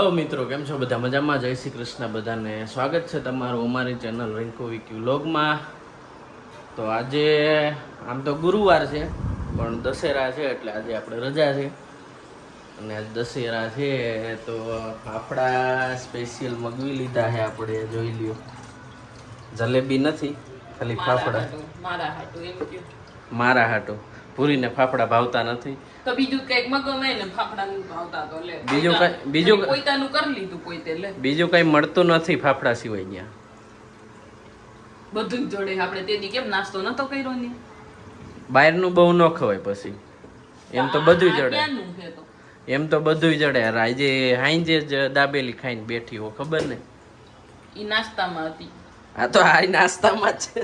Hello મિત્રો, કેમ છો બધા? મજામાં? જય શ્રી કૃષ્ણ બધાને. સ્વાગત છે તમારું અમારી ચેનલ રિંકુ વિકી વ્લોગમાં. તો આજે આમ તો ગુરુવાર છે, પણ દશેરા છે એટલે આજે આપણે રજા છે. અને આજ દશેરા છે તો ફાફડા સ્પેશિયલ મગવી લીધા છે આપણે. જોઈ લ્યો, જલેબી નથી, ખાલી ફાફડા. મારા હાટુ પૂરીને ફાફડા ભાવતા નથી તો બીજું કઈક મગવાય ને ફાફડાનું ભાવતા તો લે. બીજું પોતાનું કરી લીધું પોતે લે. બીજું કઈ મળતું નથી ફાફડા સિવાય ત્યાં. બધું જોડે આપણે તેદી કેમ નાસ્તો નતો કર્યો ને. બહારનું બહુ ન ખવાય પછી. એમ તો બધું જડે, ક્યાંનું છે તો એમ તો બધું જડે. આજે હાંજે જ દાબેલી ખાઈને બેઠી હો, ખબર ને? ઈ નાસ્તામાં હતી. આ તો આ નાસ્તામાં જ છે.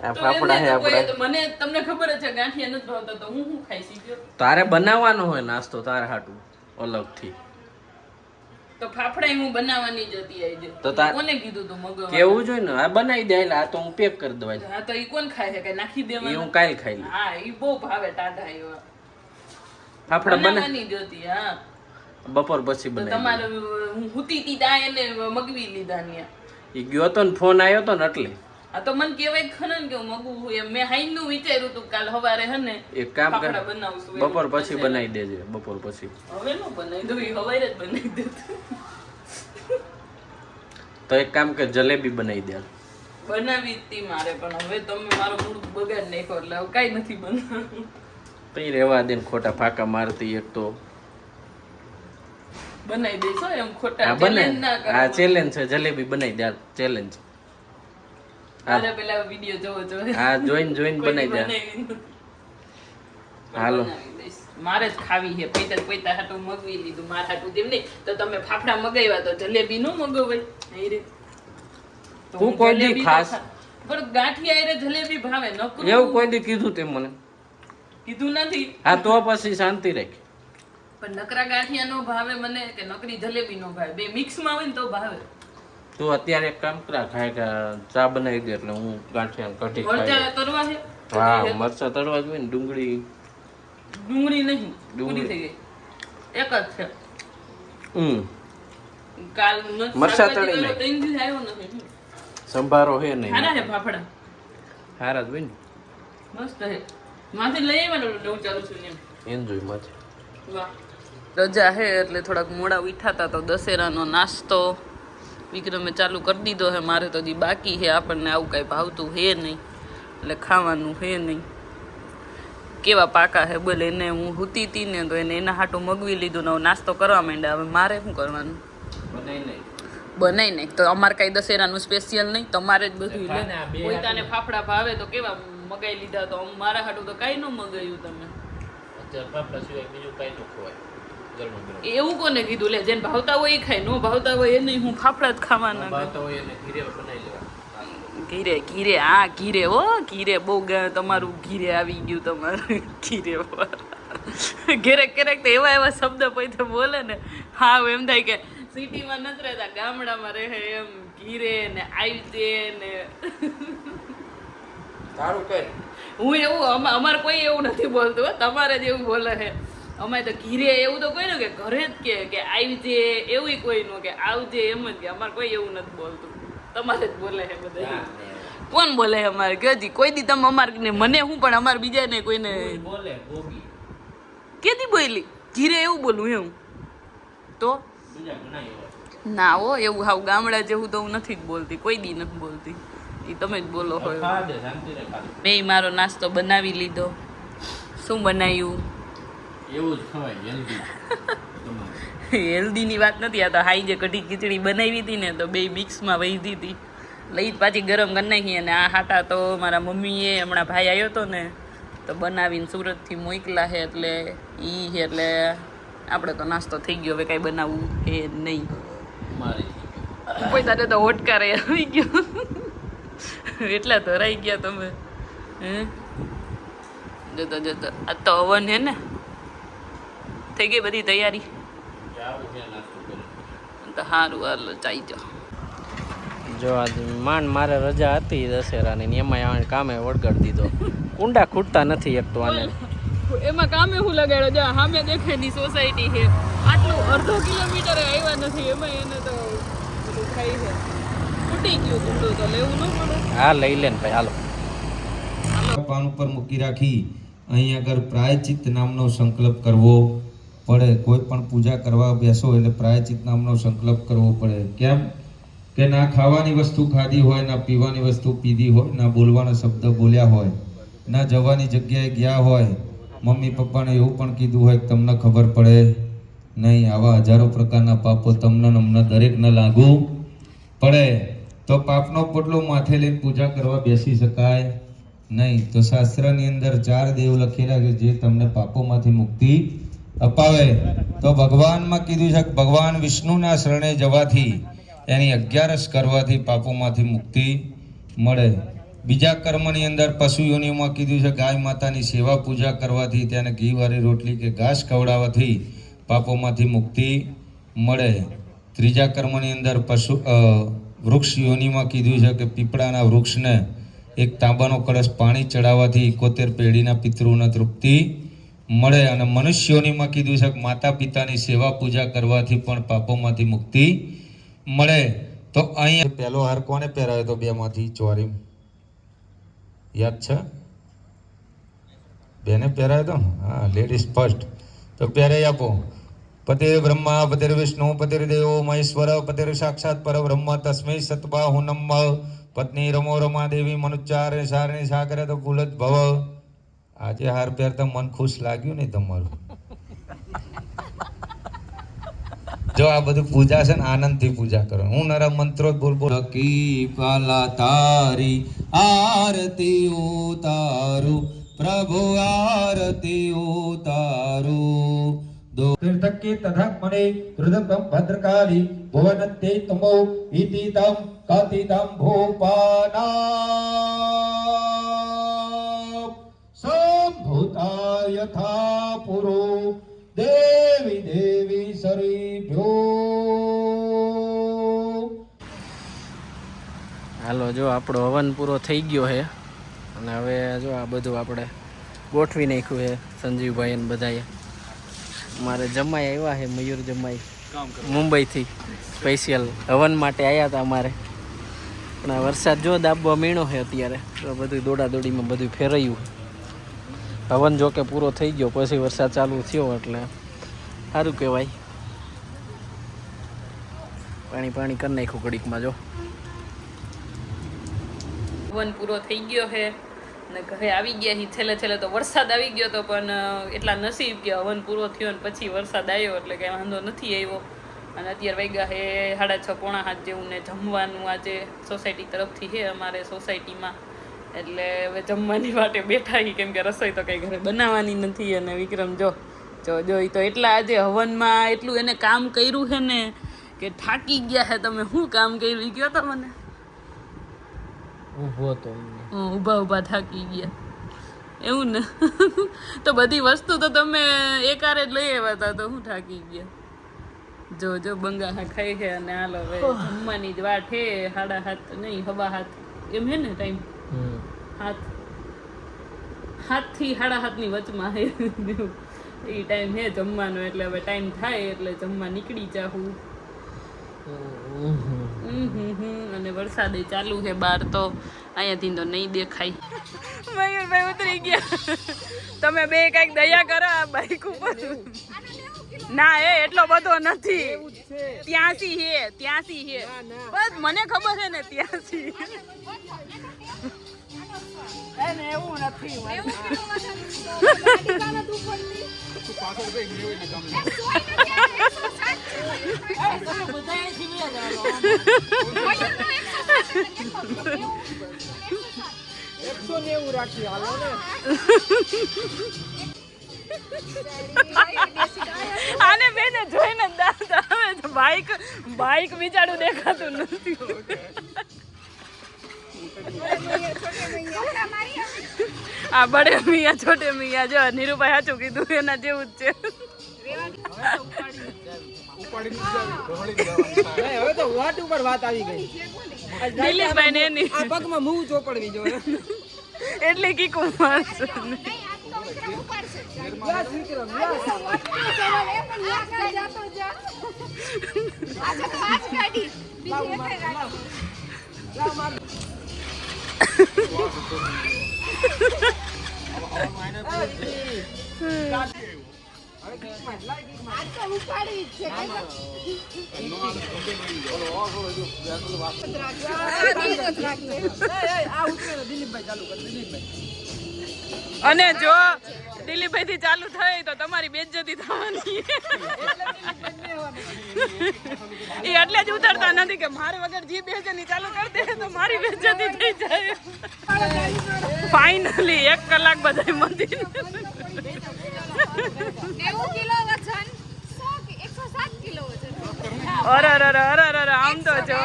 આ ફાફડા છે આપણે. મને તમને ખબર છે ગાંઠિયા નથી ભાવતા તો હું ખાઈ શીખ્યો. તારે બનાવવાનો હોય નાસ્તો તારે હાટું અલગથી. તો ફાફડા હું બનાવવાની જ હતી આજે. તો કોને કીધું તું મગવા? કેવું જોઈએ ને, આ બનાવી દે. આ તો હું પેક કરી દઉં. હા તો ઈ કોણ ખાય છે કે નાખી દેવાનું? હું કાલ ખાઈ લઉં. હા ઈ બહુ ભાવે ટાઢા એવા. ફાફડા બનાવવાની જ હતી. હા બપોર પછી તો બનાવી. તમારે હું હુતી તી તા એને મગવી લીધા ને. ઈ ગયો તો ને ફોન આવ્યો તો ને એટલે. આ તો મને કેવાય ખરા ને કે હું મગું એમ મેં હાઈનું વિચાર્યું તું કાલ સવારે હે ને એક કામ કર, ફાફડા બનાવશું. બપોર પછી બનાવી દેજે. બપોર પછી હવે નો બનાવી દઉં, હવારે જ બનાવી દઉં. તો એક કામ કર, જલેબી બનાવી દે. બનાવી હતી મારે, પણ હવે તમે મારો મૂડ બગાડ નાખ્યો એટલે હવે કાઈ નથી બનાવ્યું. તઈ રેવા દે ને, ખોટા ફાકા મારતી. એક તો બનાવી દઈશો એમ ખોટા આ challenge ના બને. કરો. આ ચેલેન્જ છે, જલેબી બનાવી દે. ચેલેન્જ મારે પેલા વિડિયો જોવો જોઈએ. આ જોઈને બનાવી દે. હાલો. મારે જ ખાવી છે. પૈતા હાટું મગવી લીધું, મારા હાટું તેમ નહીં. તો તમે ફાફડા મગાવ્યા તો જલેબી નો મગવાય. નહીં રે. તો તું હું કોઈ દી જલેબી ખાસ પણ ગાંઠિયા હારે જલેબી ભાવે નકરું. એવું કોઈ દી કીધું તે મને? કીધું નથી. હા તો પછી શાંતિ રાખ. પણ નકરા ગાંઠિયા નો ભાવે મને કે નકરી જલેબી નો ભાવે. બે મિક્સ માં હોય ને તો ભાવે. તું અત્યારે એક કામ કરા, ખાય કે ચા બનાવી દે એટલે હું ગાંઠિયા કઢી મરચા ખાઈ. તરવા છે? હા, મરચા તળવા જોઈએ ને. ડુંગળી નહીં. પૂરી થઈ ગઈ. એક જ છે. કાલ મરચાં તળી નાખ. 3 દિવસ આવ્યો નથી. સંભારો હે નહીં. ખાના છે ફાફડા. હારા જ હોય ને. મસ્ત છે. માંથી લઈ આવ્યા ને હું ચાલુ છું એમ. એન્જોય માથે. વાહ. રજા હે એટલે થોડાક મોડા ઉઠાતા તો દશેરાનો નાસ્તો વિક્રમે ચાલુ કરી દીધો હે. મારે તો હજી બાકી છે. આપણને આવું કાંઈ ભાવતું હે નહીં એટલે ખાવાનું હે નહીં. કેવા પાકા હે બોલે. એને હું હુતી હતી ને તો એને એના હાટું મગવી લીધું ને નાસ્તો કરવા માંડ્યા. હવે મારે શું કરવાનું? બનાવી નહીં તો અમારે કાંઈ દશેરાનું સ્પેશિયલ નહીં. તમારે જ બધું લે. પોતાને ફાફડા ભાવે તો કેવા મગાઈ લીધા. તો મારા હાટું તો કાંઈ ન મગાવ્યું તમે. એવું કોને કીધું? લે જેને ભાવતા હોય એ ખાય, નો ભાવતા હોય એ નહીં. હું ફાફડા જ ખાવાના. ઘીરે હા ઘીરે હો ઘીરે બહુ તમારું ઘીરે આવી ગયું. તમારું ઘીરે ક્યારેક તો એવા શબ્દ પછી બોલે ને. હા એમ થાય કે સિટીમાં નથી રહેતા, ગામડામાં રહે એમ. ઘીરે ને આવી ને તારું કઈ હું એવું અમારે કોઈ એવું નથી બોલતું. તમારે જ એવું બોલે છે. અમારે તો ઘીરે એવું તો કોઈ ને કે ઘરે જ કે આવજે એવું કોઈ નો કે આવજે એમ જ કે. અમારે કોઈ એવું નથી બોલતું. તમારે જ બોલે છે બધા. કોણ બોલે છે અમારે? કેજી કોઈ દી તમે અમારે ને મને હું પણ અમારે બીજા ને કોઈને બોલે ગોગી કેદી બોલી ઘીરે એવું બોલું એવું તો ના હો. એવું હાવ ગામડા જેવું તો હું નથી જ બોલતી. કોઈ દી નથી બોલતી. એ તમે જ બોલો હોય. મેં મારો નાસ્તો બનાવી લીધો. શું બનાવ્યું? એવું જ ખવાય જલ્દી. હેલ્ધીની વાત નથી. આ તો હાઈ જે કઢી ખીચડી બનાવી હતી ને તો બે મિક્સમાં વહી હતી. લઈ પાછી ગરમ કરી નાખી. અને આ હાટા તો મારા મમ્મીએ હમણાં ભાઈ આવ્યો હતો ને તો બનાવીને સુરતથી મોકલા છે એટલે ઈ છે. એટલે આપણે તો નાસ્તો થઈ ગયો. હવે કાંઈ બનાવવું છે નહીં. પૈસા તો હોટકા રહી આવી ગયો. એટલા તો રહી ગયા તમે. હે જતો આ તો અવન હે ને. થઈ ગઈ બધી તૈયારી? તો સારું હાલ ચાઈ જાઓ. જો આજે માંડ મારે રજા હતી દશેરાની, એમાં કામે વળગાડી દીધો. કુંડા ખૂટતા નથી એક તો આને. એમાં કામે હું લગાડ્યો? જો સામે દેખાયની સોસાયટી છે. આટલા એટલું અડધો કિલોમીટર આવ્યા નથી એમાં એને તો બધું ખાઈ છે તૂટી ગયું કુંડું તો લેવું ન પડે હા લઈ લે ને ભાઈ હાલો પાન ઉપર મૂકી રાખી અહીં આગળ પ્રાયચિત નામનો સંકલ્પ કરવો પડે. કોઈ પણ પૂજા કરવા બેસો એટલે પ્રાયચિત નામનો સંકલ્પ કરવો પડે. કેમ કે ના ખાવાની વસ્તુ ખાધી હોય, ના પીવાની વસ્તુ પીધી હોય, ના બોલવાના શબ્દ બોલ્યા હોય, ના જવાની જગ્યાએ ગયા હોય, મમ્મી પપ્પાને એવું પણ કીધું હોય કે તમને ખબર પડે નહીં. આવા હજારો પ્રકારના પાપો તમને અમને દરેકને લાગુ પડે. તો પાપનો પોટલો માથે લઈને પૂજા કરવા બેસી શકાય નહીં. તો શાસ્ત્રની અંદર 4 દેવ લખેલા છે જે તમને પાપોમાંથી મુક્તિ અપાવે. તો ભગવાનમાં કીધું છે કે ભગવાન વિષ્ણુના શરણે જવાથી, એની 11 કરવાથી પાપોમાંથી મુક્તિ મળે. બીજા કર્મની અંદર પશુ યોનિમાં કીધું છે ગાય માતાની સેવા પૂજા કરવાથી, તેને ઘીવાળી રોટલી કે ઘાસ ખવડાવવાથી પાપોમાંથી મુક્તિ મળે. ત્રીજા કર્મની અંદર વૃક્ષ યોનિમાં કીધું છે કે પીપળાના વૃક્ષને એક તાંબાનો કળશ પાણી ચડાવવાથી 71 પેઢીના પિતૃઓને તૃપ્તિ મળે. અને મનુષ્યોનીમાં કીધું છે કે માતા પિતાની સેવા પૂજા કરવાથી પણ પાપોમાંથી મુક્તિ મળે. તો અહીં પહેલો હાર કોને પહેરાવ્યો તો 2 માંથી ચોરી યાદ છે? બેને પહેરાવ્યો તો? હા, લેડીઝ ફર્સ્ટ. તો પહેરાઈ આપો. પતિર બ્રહ્મા પતિર વિષ્ણુ પતિર દેવો મહેશ્વર પતિર સાક્ષાત પરબ્રહ્મ તસ્મૈ સતબાહુ નમઃ. પત્ની રમો રમા દેવી મનુચ્ચારે સારણી સાગરે તો કુલત ભવ. આજે હાર પહેરતા મન ખુશ લાગ્યું નહીં તમારું? જો આ બધું પૂજા છે ને આનંદથી પૂજા કરો. હું નરા મંત્રો બોલ બોલ કી પાલા તારી આરતી ઉતારું પ્રભુ આરતી ઉતારું. તીર્થકે તથાત્મને હૃદયમ ભદ્રકાલી ભુવનતે તમો ઇતિ તમ કાતિતમ ભૂપાના સંભૂતા યથા પુરો દેવી દેવી સરીભ્યો. હાલો જો આપણો હવન પૂરો થઈ ગયો છે અને હવે જો આ બધું આપણે ગોઠવી નાખ્યું છે સંજીવભાઈ અને બધાએ. મારે જમાઈ આવ્યા છે, મયુર જમાઈ મુંબઈથી સ્પેશિયલ હવન માટે આવ્યા હતા અમારે. પણ આ વરસાદ જો દાબવા મીણો છે અત્યારે, તો બધું દોડાદોડીમાં બધું ફેરાયું. હવન જો કે પૂરો થઈ ગયો પછી વરસાદ ચાલુ થયો એટલે સારું કહેવાય. પાણી પાણી કરી નાખ્યું ઘડીકમાં. જો હવન પૂરો થઈ ગયો છે ને ઘરે આવી ગયા હી. છેલ્લે છેલ્લે તો વરસાદ આવી ગયો તો પણ એટલા નસીબ કે હવન પૂરો થયો ને પછી વરસાદ આવ્યો એટલે કંઈ વાંધો નથી આવ્યો. અને અત્યારે વાગ્યા છે 6:30 પોણા 7 જેવું ને જમવાનું આજે સોસાયટી તરફથી છે અમારે સોસાયટીમાં. એટલે હવે જમવાની માટે બેઠા હી, કેમ કે રસોઈ તો કંઈ ઘરે બનાવવાની નથી. અને વિક્રમ જો એ તો એટલા આજે હવનમાં એટલું એને કામ કર્યું છે ને કે થાકી ગયા છે. તમે શું કામ કર્યું ગયો તો મને? ઊભો તો ઊભા થાકી ગયા એવું ને? તો બધી વસ્તુ તો તમે એકારે જ લઈ આવ્યા હતા, તો હું થાકી ગયા. જો બંગા ખાઈ છે અને હાલો હવે જમવાની જ વાટ છે. 7:30 નહીં 7:30 એમ હે ને ટાઈમ? 7 થી 7:30 ની વચમાં હે એ ટાઈમ હે જમવાનો. એટલે હવે ટાઈમ થાય એટલે જમવા નીકળી જાઉં. અને વરસાદે ચાલુ છે બહાર, તો અહીંયાથી તો નહીં દેખાય. મયુરભાઈ ઉતરી ગયા. તમે બે કઈક દયા કરો આ બાઈક ઉપર. ના એટલો બધો નથી. 83 છે બસ મને ખબર છે ને 83. એવું નથી આને બેને જોઈને બાઈક બિચારું દેખાતું નથી. આ બડે મિયા છોટે મિયા જો નીરુભાઈ સાચું કીધું એના જેવું જ છે. હવે તો વાટ ઉપર વાત આવી ગઈ. દિલીપભાઈ ને એની આ પગમાં મૂવ ચોપડવી જોઈએ એટલે કી કુમાર અને જો દિલીપભાઈ થી ચાલુ થાય તો તમારી બેઇજ્જતી થવાની એ એટલે જ ઉતરતા નથી કે મારે વગર જી બેજની ચાલુ કરી દે તો મારી બેઇજ્જતી થઈ જાય ફાઇનલી 1 કલાક બધાય મંદિર 90 કિલો વજન 107 કિલો વજન અરે અરે અરે અરે આમ તો જો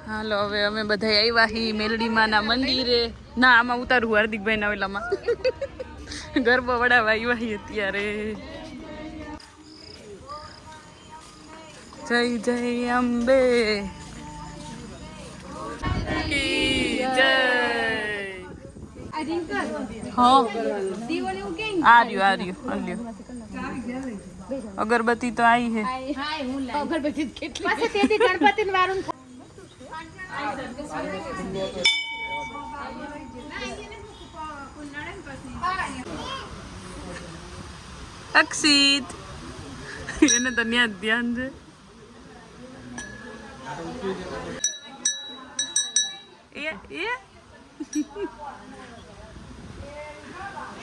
હાલો હવે અમે બધા આવ્યા હી મેલડીમાના મંદિરે ના આમાં ઉતારું હાર્દિકભાઈ ના ઓલામાં ગરબો વડાવા આવ્યા હી અત્યારે જય જય અંબે કી જય હા આર્યું અગરબત્તી તો આવી હે અક્ષિત એને તો ન્યા ધ્યાન છે એ